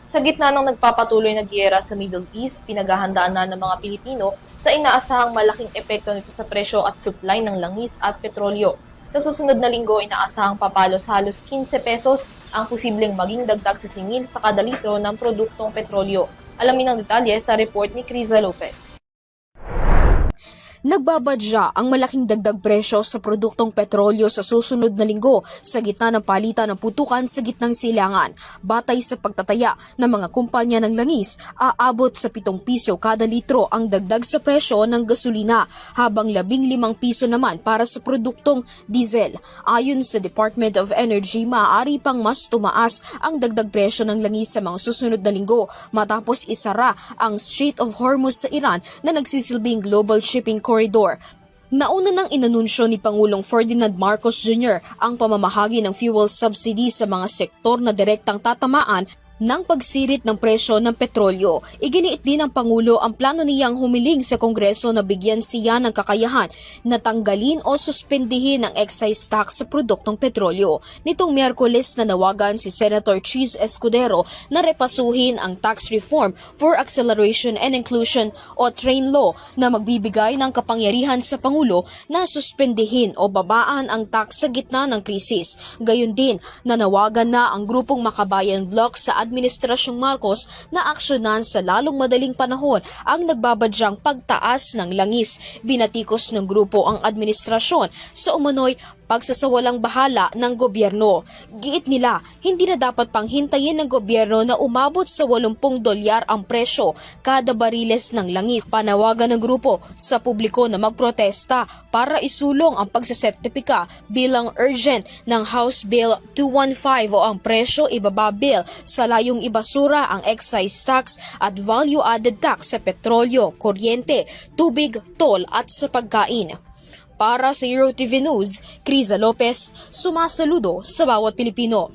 Sa gitna ng nagpapatuloy na giyera sa Middle East, pinaghahandaan na ng mga Pilipino sa inaasahang malaking epekto nito sa presyo at supply ng langis at petrolyo. Sa susunod na linggo, inaasahang papalo sa halos 15 pesos ang posibleng maging dagdag sa singil sa kada litro ng produktong petrolyo. Alamin ang detalye sa report ni Criza Lopez. Nagbabadya ang malaking dagdag presyo sa produktong petrolyo sa susunod na linggo sa gitna ng palitan ng putukan sa gitnang silangan. Batay sa pagtataya ng mga kumpanya ng langis, aabot sa 7 piso kada litro ang dagdag sa presyo ng gasolina, habang 15 piso naman para sa produktong diesel. Ayon sa Department of Energy, maaari pang mas tumaas ang dagdag presyo ng langis sa mga susunod na linggo matapos isara ang Strait of Hormuz sa Iran na nagsisilbing global shipping corridor. Nauna nang inanunsyo ni Pangulong Ferdinand Marcos Jr. ang pamamahagi ng fuel subsidy sa mga sektor na direktang tatamaan ng pagsirit ng presyo ng petrolyo. Iginiit din ng Pangulo ang plano niyang humiling sa Kongreso na bigyan siya ng kakayahan na tanggalin o suspendihin ang excise tax sa produktong petrolyo. Nitong Miyerkules na nawagan si Senator Cheese Escudero na repasuhin ang Tax Reform for Acceleration and Inclusion o TRAIN Law na magbibigay ng kapangyarihan sa Pangulo na suspendihin o babaan ang tax sa gitna ng krisis. Gayon din, nanawagan na ang Grupong Makabayan Bloc sa Administrasyong Marcos na aksyonan sa lalong madaling panahon ang nagbabadyang pagtaas ng langis. Binatikos ng grupo ang administrasyon sa umano'y pagsasawalang bahala ng gobyerno. Giit nila, hindi na dapat pang hintayin ng gobyerno na umabot sa 80 dolyar ang presyo kada bariles ng langis. Panawagan ng grupo sa publiko na magprotesta para isulong ang pagsasertipika bilang urgent ng House Bill 215 o ang presyo ibaba bill sa layong ibasura ang excise tax at value-added tax sa petrolyo, kuryente, tubig, toll at sa pagkain. Para sa EuroTV News, Criza Lopez, sumasaludo sa bawat Pilipino.